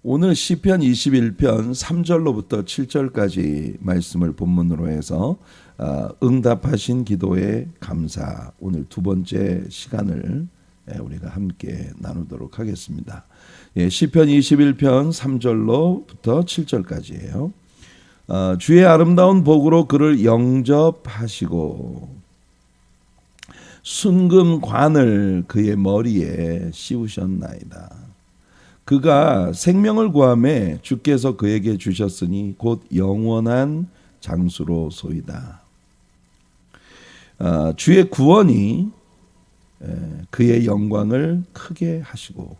오늘 시편 21편 3절로부터 7절까지 말씀을 본문으로 해서 응답하신 기도의 감사, 오늘 두 번째 시간을 우리가 함께 나누도록 하겠습니다. 시편 21편 3절로부터 7절까지예요. 주의 아름다운 복으로 그를 영접하시고 순금관을 그의 머리에 씌우셨나이다. 그가 생명을 구하매 주께서 그에게 주셨으니 곧 영원한 장수로소이다. 주의 구원이 그의 영광을 크게 하시고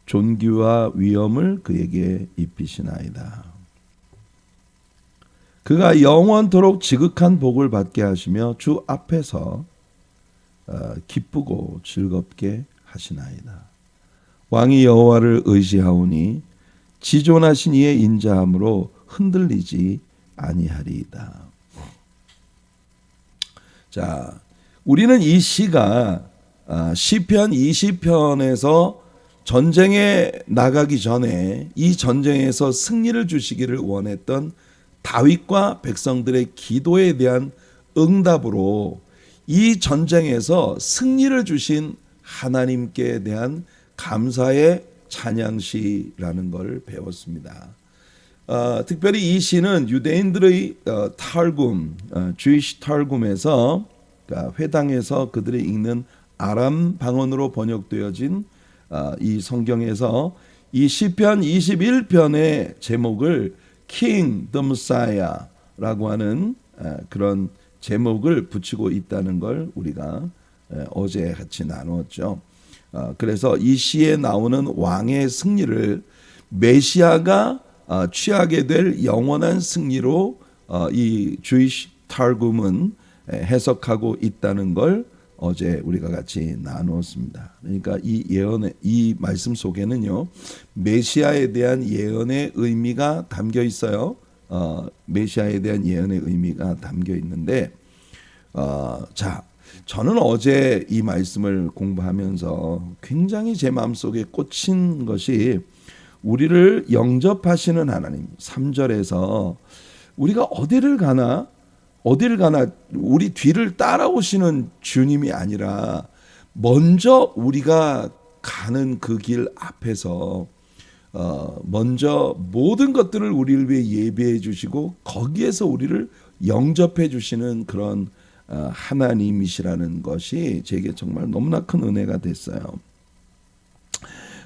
존귀와 위엄을 그에게 입히시나이다. 그가 영원토록 지극한 복을 받게 하시며 주 앞에서 기쁘고 즐겁게 하시나이다. 왕이 여호와를 의지하오니 지존하신 이의 인자함으로 흔들리지 아니하리이다. 자, 우리는 이 시가 시편 20편에서 전쟁에 나가기 전에 이 전쟁에서 승리를 주시기를 원했던 다윗과 백성들의 기도에 대한 응답으로 이 전쟁에서 승리를 주신 하나님께 대한 감사의 찬양시라는 걸 배웠습니다. 특별히 이 시는 유대인들의 탈굼, 주이시 탈굼에서 회당에서 그들이 읽는 아람 방언으로 번역되어진 이 성경에서 이 시편 21편의 제목을 King the Messiah라고 하는 그런 제목을 붙이고 있다는 걸 우리가 어제 같이 나누었죠. 그래서 이 시에 나오는 왕의 승리를 메시아가 취하게 될 영원한 승리로 이 주이시 탈굼은 해석하고 있다는 걸 어제 우리가 같이 나누었습니다. 그러니까 이 예언의 이 말씀 속에는요 메시아에 대한 예언의 의미가 담겨 있어요. 메시아에 대한 예언의 의미가 담겨 있는데 자. 저는 어제 이 말씀을 공부하면서 굉장히 제 마음속에 꽂힌 것이 우리를 영접하시는 하나님 3절에서 우리가 어디를 가나 우리 뒤를 따라오시는 주님이 아니라 먼저 우리가 가는 그 길 앞에서 먼저 모든 것들을 우리를 위해 예비해 주시고 거기에서 우리를 영접해 주시는 그런 하나님이시라는 것이 제게 정말 너무나 큰 은혜가 됐어요.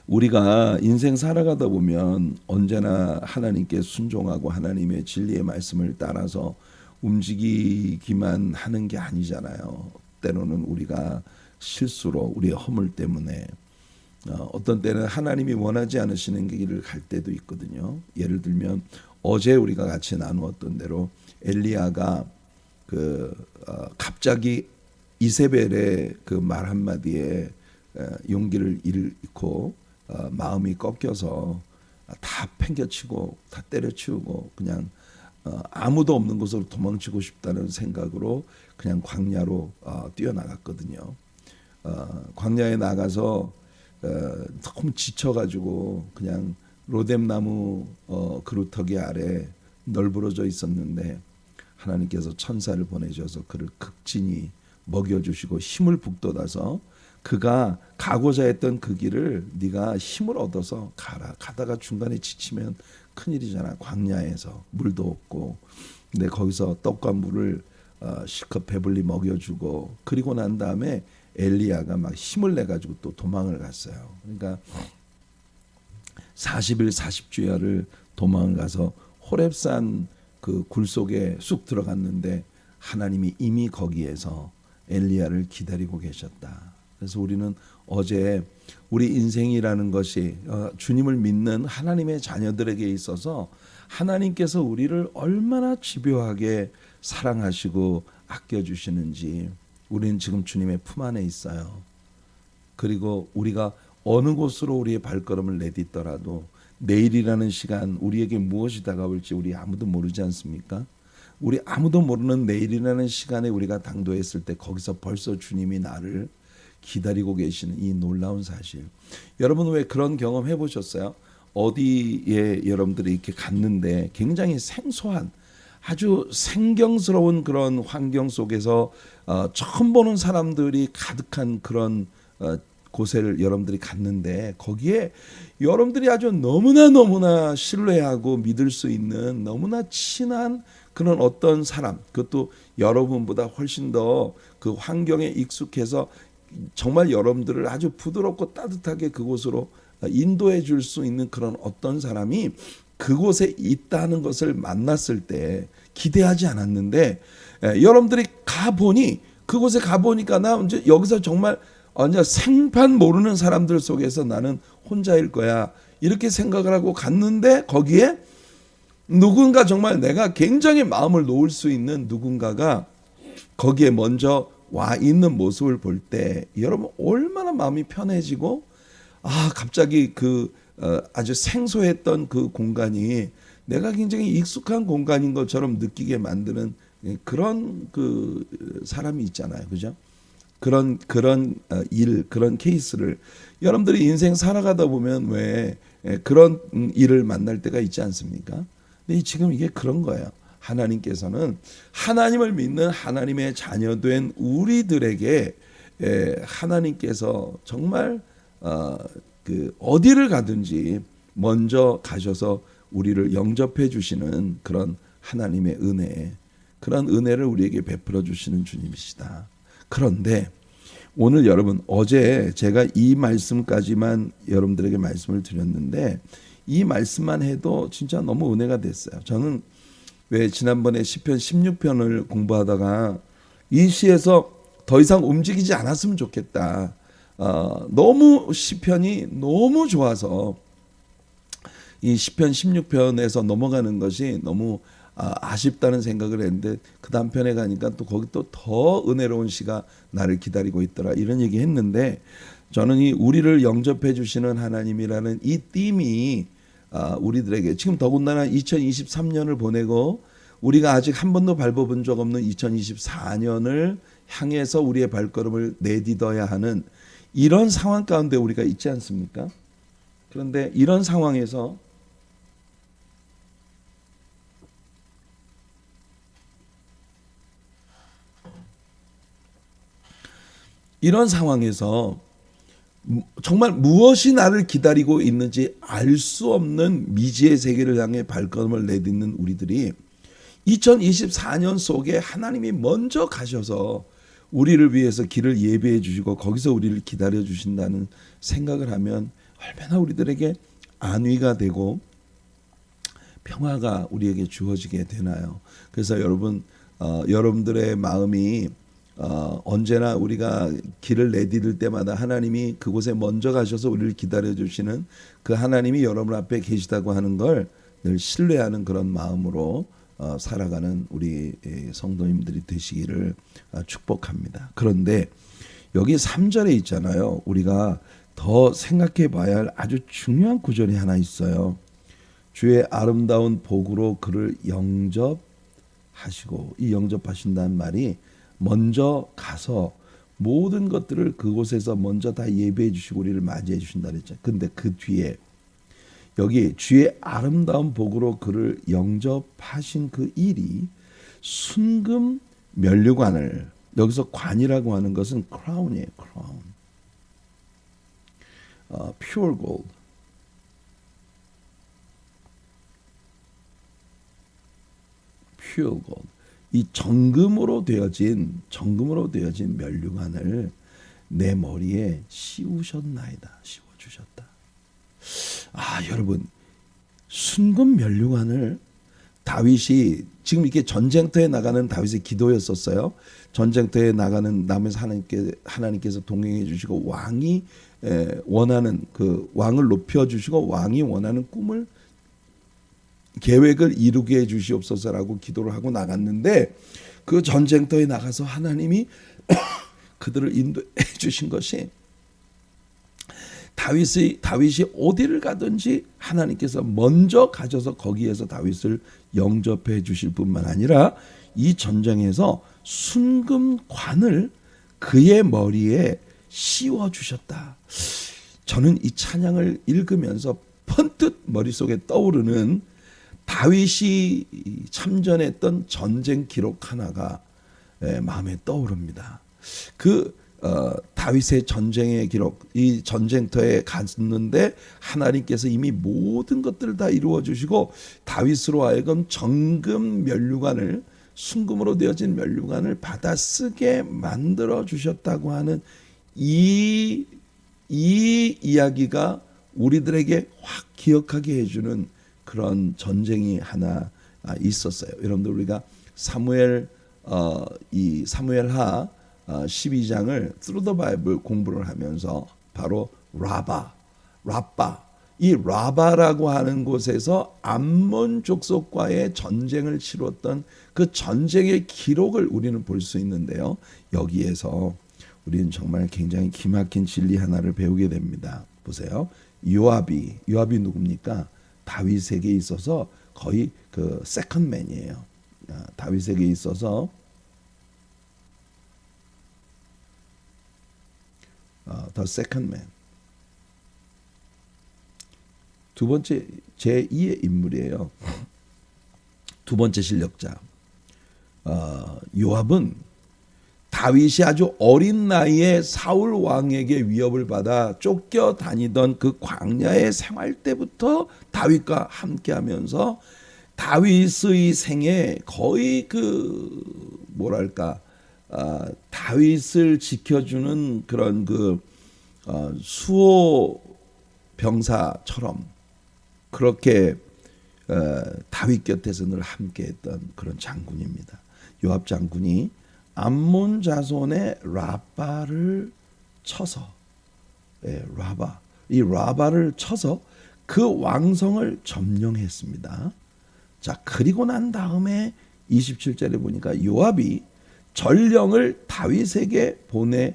우리가 인생 살아가다 보면 언제나 하나님께 순종하고 하나님의 진리의 말씀을 따라서 움직이기만 하는 게 아니잖아요. 때로는 우리가 실수로 우리의 허물 때문에 어떤 때는 하나님이 원하지 않으시는 길을 갈 때도 있거든요. 예를 들면 어제 우리가 같이 나누었던 대로 엘리야가 갑자기 이세벨의 그 말 한마디에 용기를 잃고 마음이 꺾여서 다 팽개치고 다 때려치우고 그냥 아무도 없는 곳으로 도망치고 싶다는 생각으로 그냥 광야로 뛰어나갔거든요. 광야에 나가서 너무 지쳐가지고 그냥 로뎀나무 그루터기 아래 널브러져 있었는데 하나님께서 천사를 보내셔서 그를 극진히 먹여주시고 힘을 북돋아서 그가 가고자 했던 그 길을 네가 힘을 얻어서 가라. 가다가 중간에 지치면 큰일이잖아. 광야에서 물도 없고. 근데 거기서 떡과 물을 실컷 배불리 먹여주고 그리고 난 다음에 엘리야가 막 힘을 내가지고 또 도망을 갔어요. 그러니까 40일 40주야를 도망을 가서 호렙산 그 굴 속에 쑥 들어갔는데 하나님이 이미 거기에서 엘리야를 기다리고 계셨다. 그래서 우리는 어제 우리 인생이라는 것이 주님을 믿는 하나님의 자녀들에게 있어서 하나님께서 우리를 얼마나 집요하게 사랑하시고 아껴주시는지 우리는 지금 주님의 품 안에 있어요. 그리고 우리가 어느 곳으로 우리의 발걸음을 내딛더라도 내일이라는 시간 우리에게 무엇이 다가올지 우리 아무도 모르지 않습니까? 우리 아무도 모르는 내일이라는 시간에 우리가 당도했을 때 거기서 벌써 주님이 나를 기다리고 계시는 이 놀라운 사실. 여러분 왜 그런 경험 해보셨어요? 어디에 여러분들이 이렇게 갔는데 굉장히 생소한 아주 생경스러운 그런 환경 속에서 처음 보는 사람들이 가득한 그런 곳을 여러분들이 갔는데 거기에 여러분들이 아주 너무나 신뢰하고 믿을 수 있는 너무나 친한 그런 어떤 사람, 그것도 여러분보다 훨씬 더 그 환경에 익숙해서 정말 여러분들을 아주 부드럽고 따뜻하게 그곳으로 인도해 줄 수 있는 그런 어떤 사람이 그곳에 있다는 것을 만났을 때 기대하지 않았는데 여러분들이 가보니 그곳에 가보니까 나 이제 여기서 정말 완전 생판 모르는 사람들 속에서 나는 혼자일 거야 이렇게 생각을 하고 갔는데 거기에 누군가 정말 내가 굉장히 마음을 놓을 수 있는 누군가가 거기에 먼저 와 있는 모습을 볼 때 여러분 얼마나 마음이 편해지고 갑자기 그 아주 생소했던 그 공간이 내가 굉장히 익숙한 공간인 것처럼 느끼게 만드는 그런 그 사람이 있잖아요, 그죠? 그런 그런 케이스를 여러분들이 인생 살아가다 보면 왜 그런 일을 만날 때가 있지 않습니까? 근데 지금 이게 그런 거예요. 하나님께서는 하나님을 믿는 하나님의 자녀된 우리들에게 하나님께서 정말 그 어디를 가든지 먼저 가셔서 우리를 영접해 주시는 그런 하나님의 은혜, 그런 은혜를 우리에게 베풀어 주시는 주님이시다. 그런데 오늘 여러분 어제 제가 이 말씀까지만 여러분들에게 말씀을 드렸는데 이 말씀만 해도 진짜 너무 은혜가 됐어요. 저는 왜 지난번에 시편 16편을 공부하다가 이 시에서 더 이상 움직이지 않았으면 좋겠다. 너무 시편이 너무 좋아서 이 시편 16편에서 넘어가는 것이 너무 아쉽다는 생각을 했는데 그 다음 편에 가니까 또 거기 또 더 은혜로운 시가 나를 기다리고 있더라 이런 얘기 했는데 저는 이 우리를 영접해 주시는 하나님이라는 이 띠이 우리들에게 지금 더군다나 2023년을 보내고 우리가 아직 한 번도 밟아본 적 없는 2024년을 향해서 우리의 발걸음을 내딛어야 하는 이런 상황 가운데 우리가 있지 않습니까? 그런데 이런 상황에서 정말 무엇이 나를 기다리고 있는지 알 수 없는 미지의 세계를 향해 발걸음을 내딛는 우리들이 2024년 속에 하나님이 먼저 가셔서 우리를 위해서 길을 예비해 주시고 거기서 우리를 기다려 주신다는 생각을 하면 얼마나 우리들에게 안위가 되고 평화가 우리에게 주어지게 되나요? 그래서 여러분 여러분들의 마음이 언제나 우리가 길을 내디딜 때마다 하나님이 그곳에 먼저 가셔서 우리를 기다려 주시는 그 하나님이 여러분 앞에 계시다고 하는 걸 늘 신뢰하는 그런 마음으로 살아가는 우리 성도님들이 되시기를 축복합니다. 그런데 여기 3절에 있잖아요. 우리가 더 생각해 봐야 할 아주 중요한 구절이 하나 있어요. 주의 아름다운 복으로 그를 영접하시고, 이 영접하신다는 말이 먼저 가서 모든 것들을 그곳에서 먼저 다 예배해 주시고 우리를 맞이해 주신다 그랬죠. 근데 그 뒤에 여기 주의 아름다운 복으로 그를 영접하신 그 일이 순금 면류관을, 여기서 관이라고 하는 것은 크라운이에요. 크라운. pure gold. pure gold. 이 정금으로 되어진 면류관을 내 머리에 씌우셨나이다. 씌워 주셨다. 여러분, 순금 면류관을 다윗이 지금 이게 전쟁터에 나가는 다윗의 기도였었어요. 전쟁터에 나가는 남에서 하나님께서 동행해 주시고 왕이 원하는 그 왕을 높여 주시고 왕이 원하는 꿈을 계획을 이루게 해 주시옵소서라고 기도를 하고 나갔는데 그 전쟁터에 나가서 하나님이 그들을 인도해 주신 것이 다윗이 어디를 가든지 하나님께서 먼저 가셔서 거기에서 다윗을 영접해 주실 뿐만 아니라 이 전쟁에서 순금관을 그의 머리에 씌워 주셨다. 저는 이 찬양을 읽으면서 번뜩 머릿속에 떠오르는 다윗이 참전했던 전쟁 기록 하나가 마음에 떠오릅니다. 다윗의 전쟁의 기록, 이 전쟁터에 갔는데 하나님께서 이미 모든 것들을 다 이루어 주시고 다윗으로 하여금 정금 면류관을, 순금으로 되어진 면류관을 받아 쓰게 만들어 주셨다고 하는 이 이야기가 우리들에게 확 기억하게 해주는 그런 전쟁이 하나 있었어요. 여러분들, 우리가 사무엘하 12장을 Through the Bible 공부를 하면서 바로 라빠, 이 라바라고 하는 곳에서 암몬 족속과의 전쟁을 치렀던 그 전쟁의 기록을 우리는 볼 수 있는데요. 여기에서 우리는 정말 굉장히 기막힌 진리 하나를 배우게 됩니다. 보세요. 요압이 누굽니까? 다윗에게 있어서 거의 그 세컨맨이에요. 다윗에게 있어서 the second man, 두 번째 제2의 인물이에요. 두 번째 실력자. 요압은 다윗이 아주 어린 나이에 사울 왕에게 위협을 받아 쫓겨다니던 그 광야의 생활 때부터 다윗과 함께하면서 다윗의 생에 거의 다윗을 지켜주는 그런 수호 병사처럼 그렇게 다윗 곁에서 늘 함께했던 그런 장군입니다. 요압 장군이 암몬 자손의 라빠를 쳐서, 이 라빠를 쳐서 그 왕성을 점령했습니다. 자, 그리고 난 다음에 27절에 보니까 요압이 전령을 다윗에게 보내어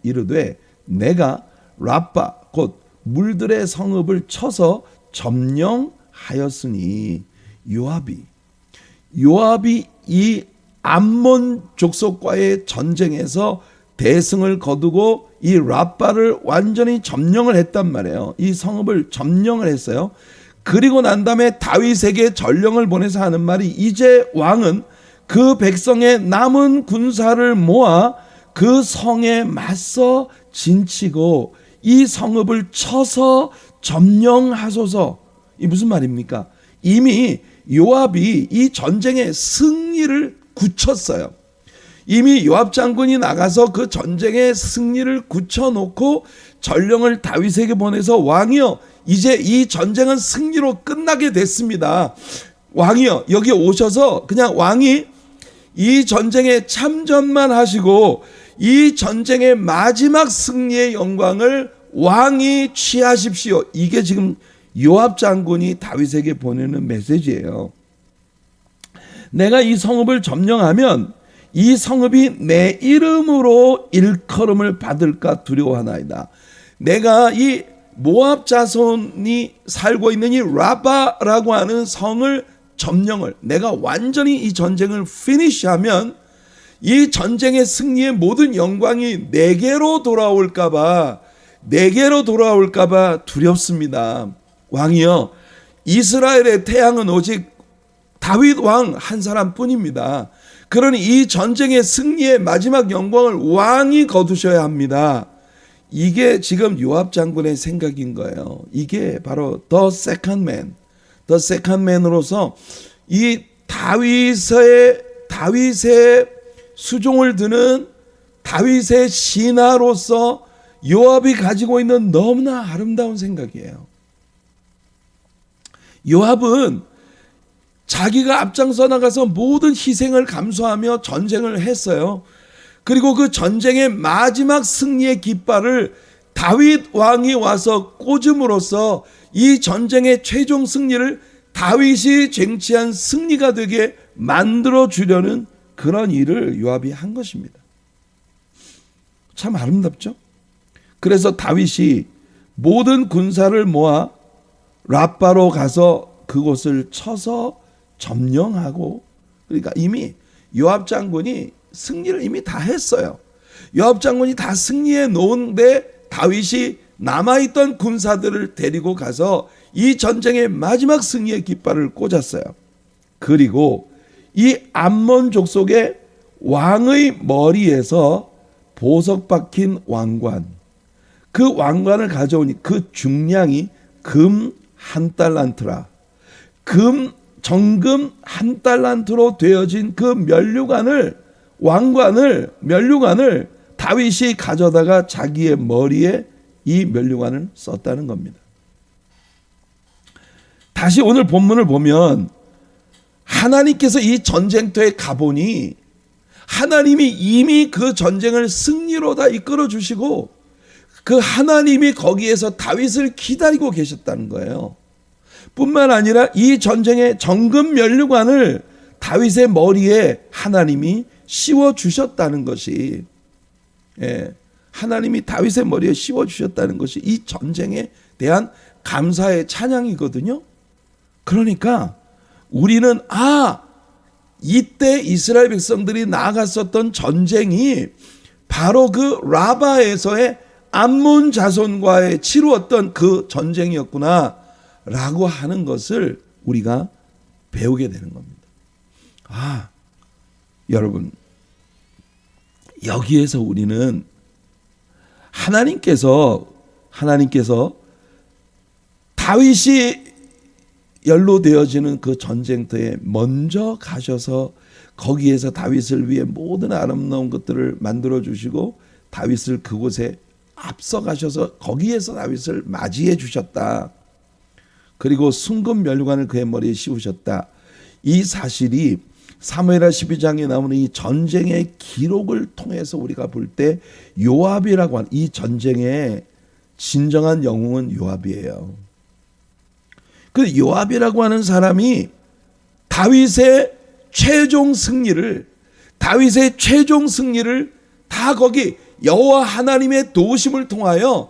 이르되 이르되 라빠 곧 물들의 성읍을 쳐서 점령하였으니, 요압이 이 암몬 족속과의 전쟁에서 대승을 거두고 이 라빠를 완전히 점령을 했단 말이에요. 이 성읍을 점령을 했어요. 그리고 난 다음에 다윗에게 전령을 보내서 하는 말이, 이제 왕은 그 백성의 남은 군사를 모아 그 성에 맞서 진치고 이 성읍을 쳐서 점령하소서. 이 무슨 말입니까? 이미 요압이 이 전쟁의 승리를 굳혔어요. 이미 요압 장군이 나가서 그 전쟁의 승리를 굳혀놓고 전령을 다윗에게 보내서, 왕이여, 이제 이 전쟁은 승리로 끝나게 됐습니다. 왕이여, 여기 오셔서 그냥 왕이 이 전쟁에 참전만 하시고 이 전쟁의 마지막 승리의 영광을 왕이 취하십시오. 이게 지금 요압 장군이 다윗에게 보내는 메시지예요. 내가 이 성읍을 점령하면 이 성읍이 내 이름으로 일컬음을 받을까 두려워하나이다. 내가 이 모압 자손이 살고 있는 이 라바라고 하는 성을 점령을, 내가 완전히 이 전쟁을 피니시하면 이 전쟁의 승리의 모든 영광이 내게로 돌아올까봐 두렵습니다. 왕이여, 이스라엘의 태양은 오직 다윗 왕 한 사람뿐입니다. 그러니 이 전쟁의 승리의 마지막 영광을 왕이 거두셔야 합니다. 이게 지금 요압 장군의 생각인 거예요. 이게 바로 the second man으로서 이 다윗의 수종을 드는 다윗의 신하로서 요압이 가지고 있는 너무나 아름다운 생각이에요. 요압은 자기가 앞장서 나가서 모든 희생을 감수하며 전쟁을 했어요. 그리고 그 전쟁의 마지막 승리의 깃발을 다윗 왕이 와서 꽂음으로써 이 전쟁의 최종 승리를 다윗이 쟁취한 승리가 되게 만들어 주려는 그런 일을 요압이 한 것입니다. 참 아름답죠? 그래서 다윗이 모든 군사를 모아 라빠로 가서 그곳을 쳐서 점령하고, 그러니까 이미 요압 장군이 승리를 이미 다 했어요. 요압 장군이 다 승리해 놓은데 다윗이 남아있던 군사들을 데리고 가서 이 전쟁의 마지막 승리의 깃발을 꽂았어요. 그리고 이 암몬 족속의 왕의 머리에서 보석 박힌 왕관, 그 왕관을 가져오니 그 중량이 금 한 달란트라, 정금 한 달란트로 되어진 그 면류관을 다윗이 가져다가 자기의 머리에 이 면류관을 썼다는 겁니다. 다시 오늘 본문을 보면 하나님께서 이 전쟁터에 가보니 하나님이 이미 그 전쟁을 승리로 다 이끌어 주시고 그 하나님이 거기에서 다윗을 기다리고 계셨다는 거예요. 뿐만 아니라 이 전쟁의 정금 면류관을 다윗의 머리에 하나님이 씌워 주셨다는 것이, 하나님이 다윗의 머리에 씌워 주셨다는 것이 이 전쟁에 대한 감사의 찬양이거든요. 그러니까 우리는 이때 이스라엘 백성들이 나아갔었던 전쟁이 바로 그 라바에서의 암몬 자손과의 치루었던 그 전쟁이었구나 라고 하는 것을 우리가 배우게 되는 겁니다. 여러분, 여기에서 우리는 하나님께서 다윗이 연로되어지는 그 전쟁터에 먼저 가셔서 거기에서 다윗을 위해 모든 아름다운 것들을 만들어 주시고 다윗을 그곳에 앞서 가셔서 거기에서 다윗을 맞이해 주셨다. 그리고 순금 면류관을 그의 머리에 씌우셨다. 이 사실이 사무엘하 12장에 나오는 이 전쟁의 기록을 통해서 우리가 볼 때 요압이라고 하는 이 전쟁의 진정한 영웅은 요압이에요. 그 요압이라고 하는 사람이 다윗의 최종 승리를 다 거기 여호와 하나님의 도우심을 통하여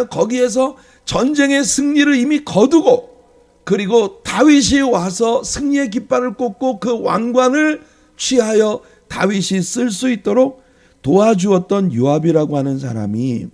거기에서 전쟁의 승리를 이미 거두고, 그리고 다윗이 와서 승리의 깃발을 꽂고 그 왕관을 취하여 다윗이 쓸 수 있도록 도와주었던 요압이라고 하는 사람이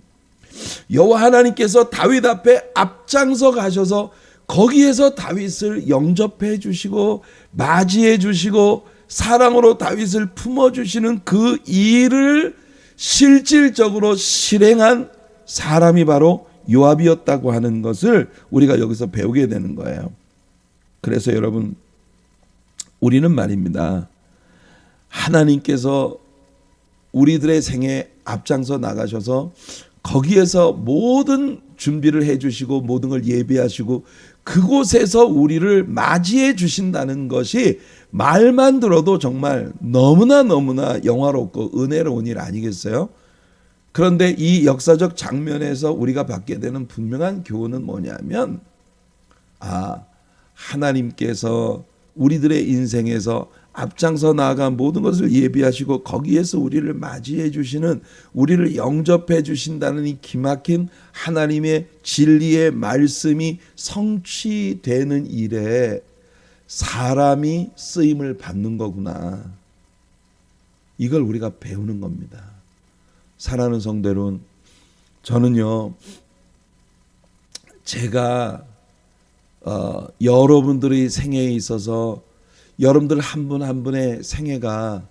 여호와 하나님께서 다윗 앞에 앞장서 가셔서 거기에서 다윗을 영접해 주시고 맞이해 주시고 사랑으로 다윗을 품어 주시는 그 일을 실질적으로 실행한 사람이 바로 요압이었다고 하는 것을 우리가 여기서 배우게 되는 거예요. 그래서 여러분, 우리는 말입니다, 하나님께서 우리들의 생에 앞장서 나가셔서 거기에서 모든 준비를 해주시고 모든 걸 예비하시고 그곳에서 우리를 맞이해 주신다는 것이 말만 들어도 정말 너무나 영화롭고 은혜로운 일 아니겠어요? 그런데 이 역사적 장면에서 우리가 받게 되는 분명한 교훈은 뭐냐면, 하나님께서 우리들의 인생에서 앞장서 나아가 모든 것을 예비하시고 거기에서 우리를 맞이해 주시는, 우리를 영접해 주신다는 이 기막힌 하나님의 진리의 말씀이 성취되는 일에 사람이 쓰임을 받는 거구나. 이걸 우리가 배우는 겁니다. 사랑하는 성도 여러분, 저는요, 제가 여러분들의 생애에 있어서 여러분들 한 분 한 분의 생애가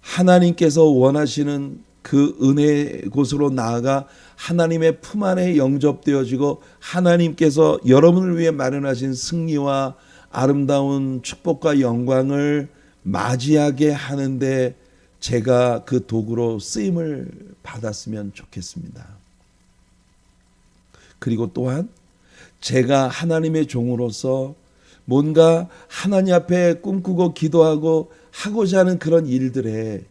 하나님께서 원하시는 그 은혜 곳으로 나아가 하나님의 품 안에 영접되어지고 하나님께서 여러분을 위해 마련하신 승리와 아름다운 축복과 영광을 맞이하게 하는데 제가 그 도구로 쓰임을 받았으면 좋겠습니다. 그리고 또한 제가 하나님의 종으로서 뭔가 하나님 앞에 꿈꾸고 기도하고 하고자 하는 그런 일들에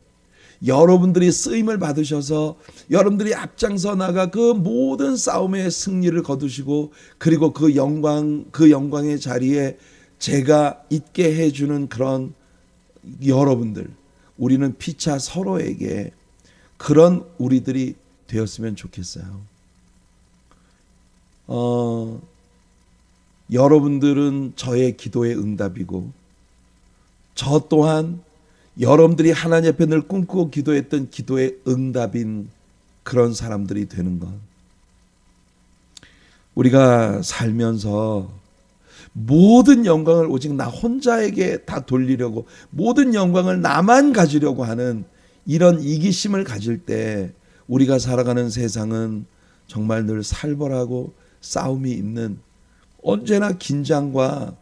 여러분들이 쓰임을 받으셔서 여러분들이 앞장서 나가 그 모든 싸움의 승리를 거두시고 그리고 그 영광의 자리에 제가 있게 해주는 그런 여러분들, 우리는 피차 서로에게 그런 우리들이 되었으면 좋겠어요. 여러분들은 저의 기도의 응답이고 저 또한 여러분들이 하나님 앞에 늘 꿈꾸고 기도했던 기도의 응답인 그런 사람들이 되는 것. 우리가 살면서 모든 영광을 오직 나 혼자에게 다 돌리려고, 모든 영광을 나만 가지려고 하는 이런 이기심을 가질 때 우리가 살아가는 세상은 정말 늘 살벌하고 싸움이 있는, 언제나 긴장과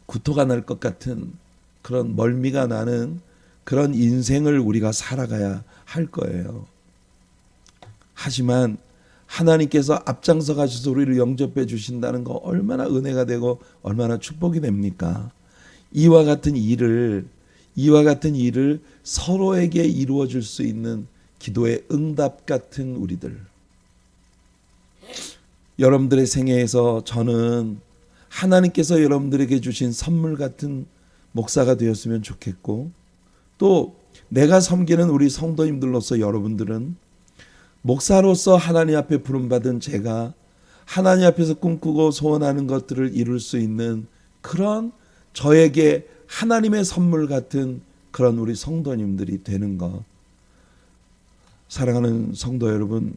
구토가 날 것 같은 그런 멀미가 나는 그런 인생을 우리가 살아가야 할 거예요. 하지만 하나님께서 앞장서 가셔서 우리를 영접해 주신다는 거 얼마나 은혜가 되고 얼마나 축복이 됩니까? 이와 같은 일을 서로에게 이루어 줄 수 있는 기도의 응답 같은 우리들. 여러분들의 생애에서 저는 하나님께서 여러분들에게 주신 선물 같은 목사가 되었으면 좋겠고, 또 내가 섬기는 우리 성도님들로서 여러분들은 목사로서 하나님 앞에 부름받은 제가 하나님 앞에서 꿈꾸고 소원하는 것들을 이룰 수 있는 그런 저에게 하나님의 선물 같은 그런 우리 성도님들이 되는 것. 사랑하는 성도 여러분,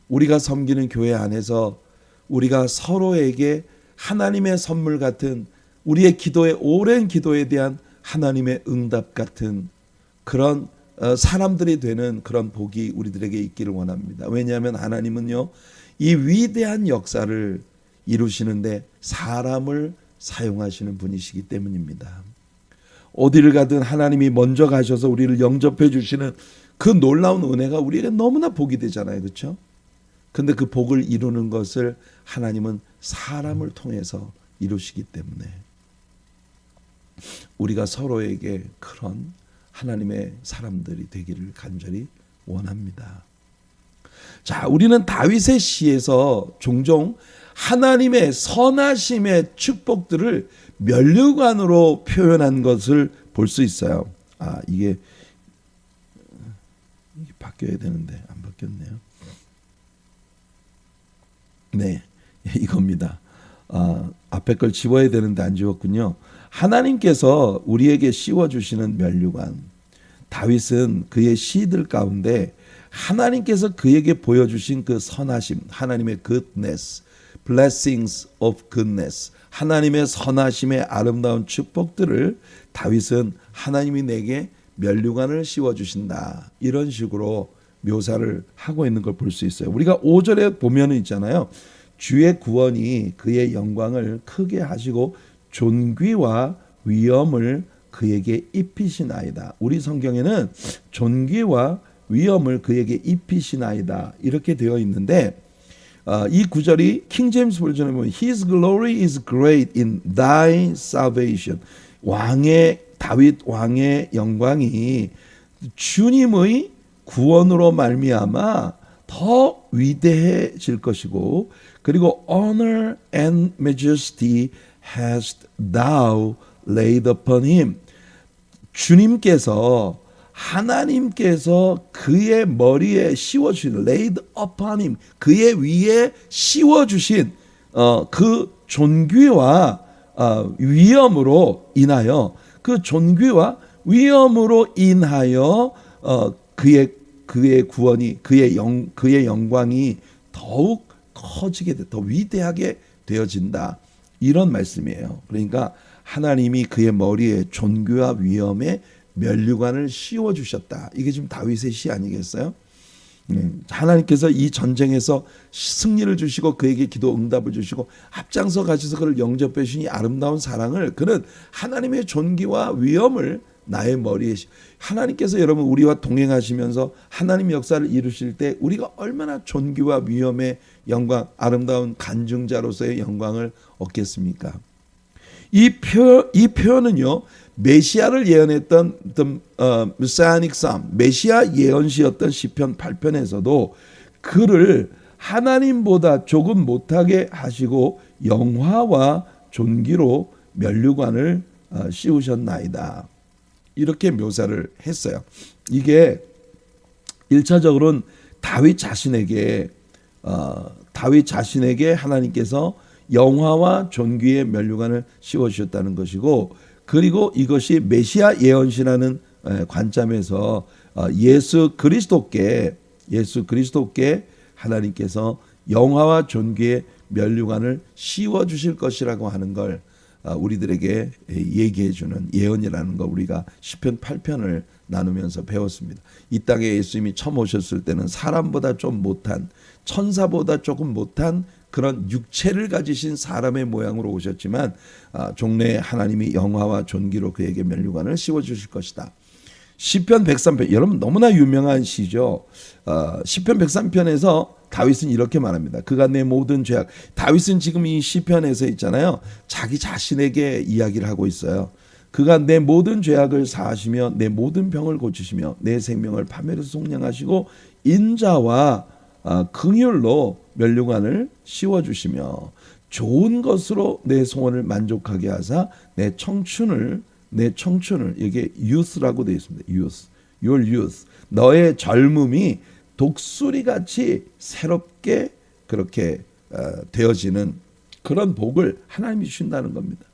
우리가 섬기는 교회 안에서 우리가 서로에게 하나님의 선물 같은, 우리의 기도의 오랜 기도에 대한 하나님의 응답 같은 그런 사람들이 되는 그런 복이 우리들에게 있기를 원합니다. 왜냐하면 하나님은요, 이 위대한 역사를 이루시는데 사람을 사용하시는 분이시기 때문입니다. 어디를 가든 하나님이 먼저 가셔서 우리를 영접해 주시는 그 놀라운 은혜가 우리에게 너무나 복이 되잖아요. 그렇죠? 근데 그 복을 이루는 것을 하나님은 사람을 통해서 이루시기 때문에 우리가 서로에게 그런 하나님의 사람들이 되기를 간절히 원합니다. 자, 우리는 다윗의 시에서 종종 하나님의 선하심의 축복들을 면류관으로 표현한 것을 볼 수 있어요. 이게 바뀌어야 되는데 안 바뀌었네요. 네, 이겁니다. 앞에 걸 지워야 되는데 안 지웠군요. 하나님께서 우리에게 씌워주시는 면류관. 다윗은 그의 시들 가운데 하나님께서 그에게 보여주신 그 선하심, 하나님의 goodness, blessings of goodness, 하나님의 선하심의 아름다운 축복들을 다윗은 하나님이 내게 면류관을 씌워주신다, 이런 식으로 묘사를 하고 있는 걸 볼 수 있어요. 우리가 5절에 보면은 있잖아요. 주의 구원이 그의 영광을 크게 하시고 존귀와 위엄을 그에게 입히시나이다. 우리 성경에는 존귀와 위엄을 그에게 입히시나이다 이렇게 되어 있는데, 이 구절이 킹 제임스 버전에 보면 His glory is great in thy salvation. 다윗 왕의 영광이 주님의 구원으로 말미암아 더 위대해질 것이고, 그리고 honor and majesty hast thou laid upon him. 주님께서, 하나님께서 그의 머리에 씌워주신 laid upon him, 그의 위에 씌워주신 그 존귀와 위엄으로 인하여, 그 존귀와 위엄으로 인하여 그의 구원이, 그의 영광이 더욱 커지게 돼, 더 위대하게 되어진다, 이런 말씀이에요. 그러니까 하나님이 그의 머리에 존귀와 위엄의 면류관을 씌워 주셨다. 이게 지금 다윗의 시 아니겠어요? 하나님께서 이 전쟁에서 승리를 주시고 그에게 기도 응답을 주시고 앞장서 가셔서 그를 영접해 주시니 아름다운 사랑을, 그는 하나님의 존귀와 위엄을 나의 머리에, 하나님께서 여러분 우리와 동행하시면서 하나님 역사를 이루실 때 우리가 얼마나 존귀와 위엄의 영광, 아름다운 간증자로서의 영광을 얻겠습니까? 이 표현은요, 메시아를 예언했던 Messianic Psalm, 메시아 예언시였던 시편 8편에서도 그를 하나님보다 조금 못하게 하시고 영화와 존귀로 면류관을 씌우셨나이다, 이렇게 묘사를 했어요. 이게 1차적으로는 다윗 자신에게 하나님께서 영화와 존귀의 면류관을 씌워주셨다는 것이고, 그리고 이것이 메시아 예언시라는 관점에서 예수 그리스도께 예수 그리스도께 하나님께서 영화와 존귀의 면류관을 씌워 주실 것이라고 하는 걸 우리들에게 얘기해 주는 예언이라는 거 우리가 시편 8편을 나누면서 배웠습니다. 이 땅에 예수님이 처음 오셨을 때는 사람보다 좀 못한, 천사보다 조금 못한 그런 육체를 가지신 사람의 모양으로 오셨지만 종래에 하나님이 영화와 존귀로 그에게 면류관을 씌워 주실 것이다. 시편 103편, 여러분 너무나 유명한 시죠. 시편 103편에서 다윗은 이렇게 말합니다. 그가 내 모든 죄악. 다윗은 지금 이 시편에서 있잖아요. 자기 자신에게 이야기를 하고 있어요. 그가 내 모든 죄악을 사하시며 내 모든 병을 고치시며 내 생명을 파멸해서 속량하시고 인자와 긍휼로 면류관을 씌워주시며 좋은 것으로 내 소원을 만족하게 하사 내 청춘을 이게 youth라고 되어 있습니다. youth, your youth, 너의 젊음이 독수리같이 새롭게 그렇게 되어지는 그런 복을 하나님이 주신다는 겁니다.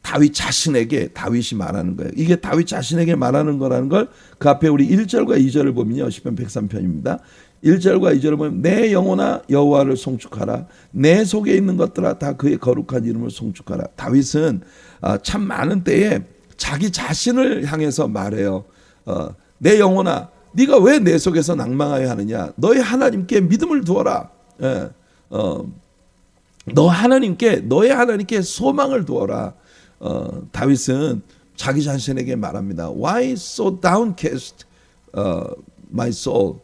다윗 자신에게 다윗이 말하는 거예요. 이게 다윗 자신에게 말하는 거라는 걸 그 앞에 우리 1절과 2절을 보면요. 시편 103편입니다. 1절과 2절을 보면 내 영혼아 여호와를 송축하라. 내 속에 있는 것들아 다 그의 거룩한 이름을 송축하라. 다윗은 참 많은 때에 자기 자신을 향해서 말해요. 내 영혼아 네가 왜 내 속에서 낭망하여 하느냐. 너의 하나님께 믿음을 두어라. 너의 하나님께 소망을 두어라. 다윗은 자기 자신에게 말합니다. Why so downcast, my soul?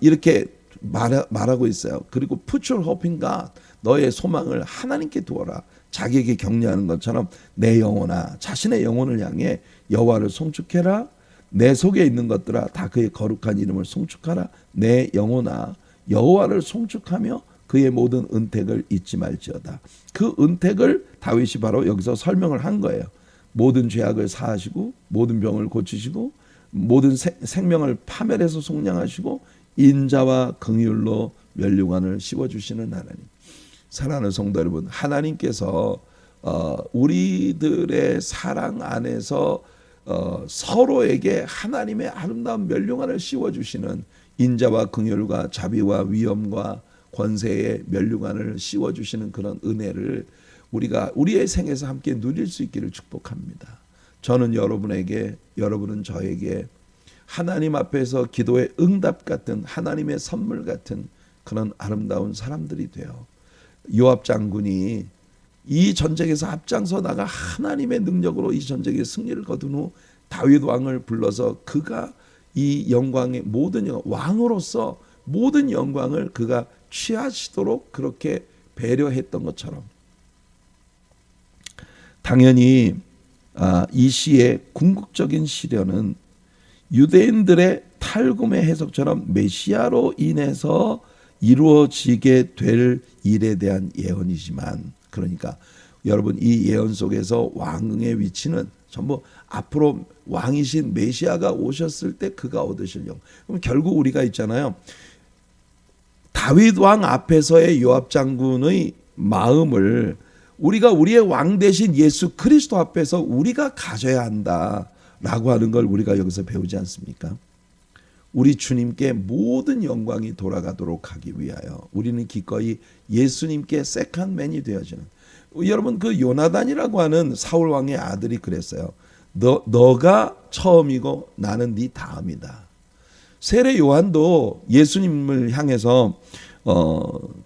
이렇게 말하고 있어요. 그리고 put your hope in God. 너의 소망을 하나님께 두어라. 자기에게 격려하는 것처럼 내 영혼아, 자신의 영혼을 향해 여호와를 송축해라. 내 속에 있는 것들아 다 그의 거룩한 이름을 송축하라. 내 영혼아 여호와를 송축하며 그의 모든 은택을 잊지 말지어다. 그 은택을 다윗이 바로 여기서 설명을 한 거예요. 모든 죄악을 사하시고 모든 병을 고치시고 모든 생명을 파멸해서 속량하시고 인자와 긍휼로 면류관을 씌워주시는 하나님. 사랑하는 성도 여러분, 하나님께서 우리들의 사랑 안에서 서로에게 하나님의 아름다운 면류관을 씌워주시는 인자와 긍휼과 자비와 위엄과 권세의 면류관을 씌워주시는 그런 은혜를 우리가 우리의 생에서 함께 누릴 수 있기를 축복합니다. 저는 여러분에게, 여러분은 저에게 하나님 앞에서 기도의 응답 같은 하나님의 선물 같은 그런 아름다운 사람들이 돼요. 요압 장군이 이 전쟁에서 앞장서 나가 하나님의 능력으로 이 전쟁의 승리를 거둔 후 다윗 왕을 불러서 그가 이 영광의 모든 왕으로서 모든 영광을 그가 취하시도록 그렇게 배려했던 것처럼 당연히 이 시의 궁극적인 시련은 유대인들의 탈금의 해석처럼 메시아로 인해서 이루어지게 될 일에 대한 예언이지만, 그러니까 여러분 이 예언 속에서 왕의 위치는 전부 앞으로 왕이신 메시아가 오셨을 때 그가 얻으실 영. 그럼 결국 우리가 있잖아요. 다윗 왕 앞에서의 요압 장군의 마음을 우리가 우리의 왕 대신 예수 그리스도 앞에서 우리가 가져야 한다라고 하는 걸 우리가 여기서 배우지 않습니까? 우리 주님께 모든 영광이 돌아가도록 하기 위하여 우리는 기꺼이 예수님께 세컨맨이 되어지는, 여러분 그 요나단이라고 하는 사울 왕의 아들이 그랬어요. 너가 처음이고 나는 네 다음이다. 세례 요한도 예수님을 향해서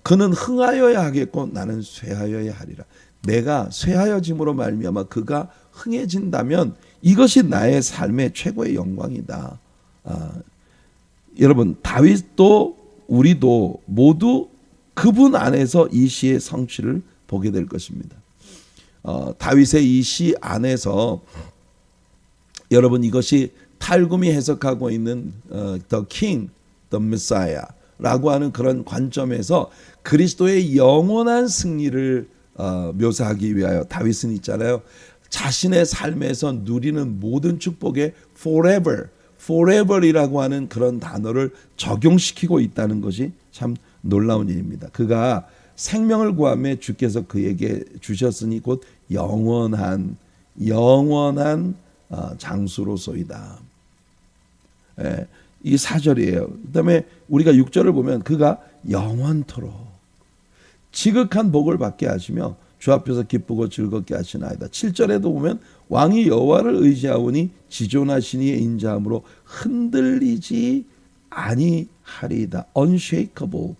그는 흥하여야 하겠고 나는 쇠하여야 하리라. 내가 쇠하여짐으로 말미암아 그가 흥해진다면 이것이 나의 삶의 최고의 영광이다. 여러분 다윗도 우리도 모두 그분 안에서 이 시의 성취를 보게 될 것입니다. 다윗의 이 시 안에서 여러분 이것이 탈금이 해석하고 있는 The King, The Messiah라고 하는 그런 관점에서 그리스도의 영원한 승리를 묘사하기 위하여 다윗은 있잖아요. 자신의 삶에서 누리는 모든 축복에 forever이라고 하는 그런 단어를 적용시키고 있다는 것이 참 놀라운 일입니다. 그가 생명을 구하며 주께서 그에게 주셨으니 곧 영원한 장수로소이다. 이 4절이에요. 그다음에 우리가 6절을 보면 그가 영원토록 지극한 복을 받게 하시며 주 앞에서 기쁘고 즐겁게 하시나이다. 7절에도 보면 왕이 여호와를 의지하오니 지존하신 이의 인자함으로 흔들리지 아니하리이다. unshakable.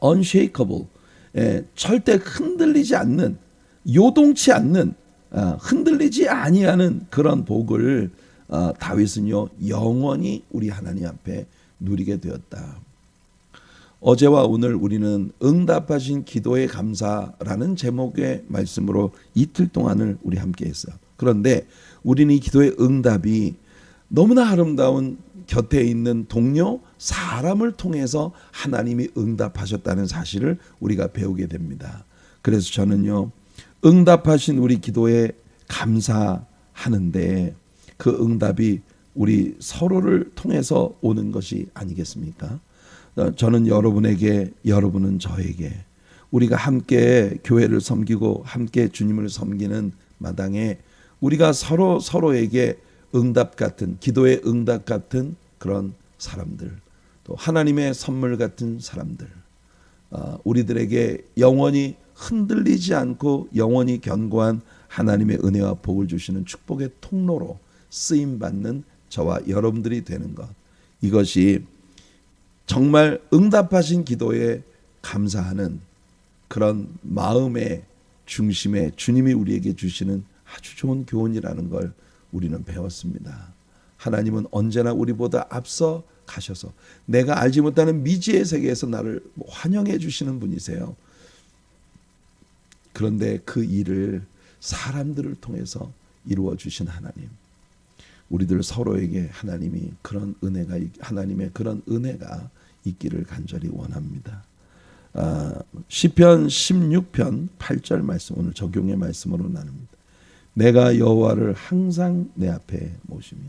unshakable. 절대 흔들리지 않는, 요동치 않는, 흔들리지 아니하는 그런 복을 다윗은요 영원히 우리 하나님 앞에 누리게 되었다. 어제와 오늘 우리는 응답하신 기도의 감사라는 제목의 말씀으로 이틀 동안을 우리 함께 했어요. 그런데 우리는 이 기도의 응답이 너무나 아름다운 곁에 있는 동료 사람을 통해서 하나님이 응답하셨다는 사실을 우리가 배우게 됩니다. 그래서 저는요 응답하신 우리 기도에 감사하는데 그 응답이 우리 서로를 통해서 오는 것이 아니겠습니까? 저는 여러분에게, 여러분은 저에게, 우리가 함께 교회를 섬기고 함께 주님을 섬기는 마당에 우리가 서로에게 응답 같은, 기도의 응답 같은 그런 사람들, 또 하나님의 선물 같은 사람들, 우리들에게 영원히 흔들리지 않고 영원히 견고한 하나님의 은혜와 복을 주시는 축복의 통로로 쓰임받는 저와 여러분들이 되는 것, 이것이 정말 응답하신 기도에 감사하는 그런 마음의 중심에 주님이 우리에게 주시는 아주 좋은 교훈이라는 걸 우리는 배웠습니다. 하나님은 언제나 우리보다 앞서 가셔서 내가 알지 못하는 미지의 세계에서 나를 환영해 주시는 분이세요. 그런데 그 일을 사람들을 통해서 이루어 주신 하나님, 우리들 서로에게 하나님의 그런 은혜가 있기를 간절히 원합니다. 시편 16편 8절 말씀, 오늘 적용의 말씀으로 나눕니다. 내가 여호와를 항상 내 앞에 모시며,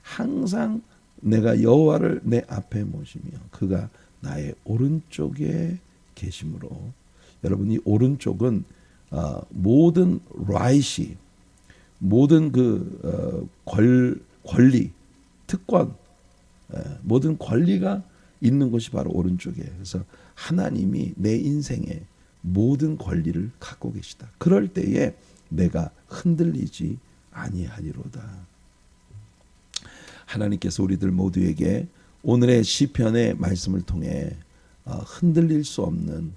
항상 내가 여호와를 내 앞에 모시며 그가 나의 오른쪽에 계심으로. 여러분, 이 오른쪽은 모든 right이, 모든 그 권리, 특권, 모든 권리가 있는 것이 바로 오른쪽이에요. 그래서 하나님이 내 인생의 모든 권리를 갖고 계시다. 그럴 때에 내가 흔들리지 아니하리로다. 하나님께서 우리들 모두에게 오늘의 시편의 말씀을 통해 흔들릴 수 없는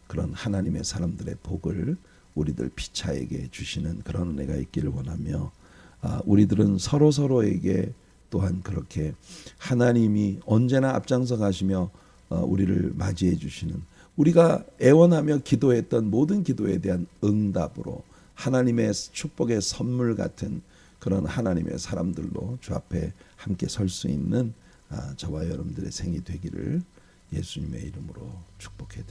그런 하나님의 사람들의 복을 우리들 피차에게 주시는 그런 은혜가 있기를 원하며, 우리들은 서로에게 또한 그렇게 하나님이 언제나 앞장서 가시며 우리를 맞이해 주시는, 우리가 애원하며 기도했던 모든 기도에 대한 응답으로 하나님의 축복의 선물 같은 그런 하나님의 사람들로 주 앞에 함께 설 수 있는 저와 여러분들의 생이 되기를 예수님의 이름으로 축복해 드립니다.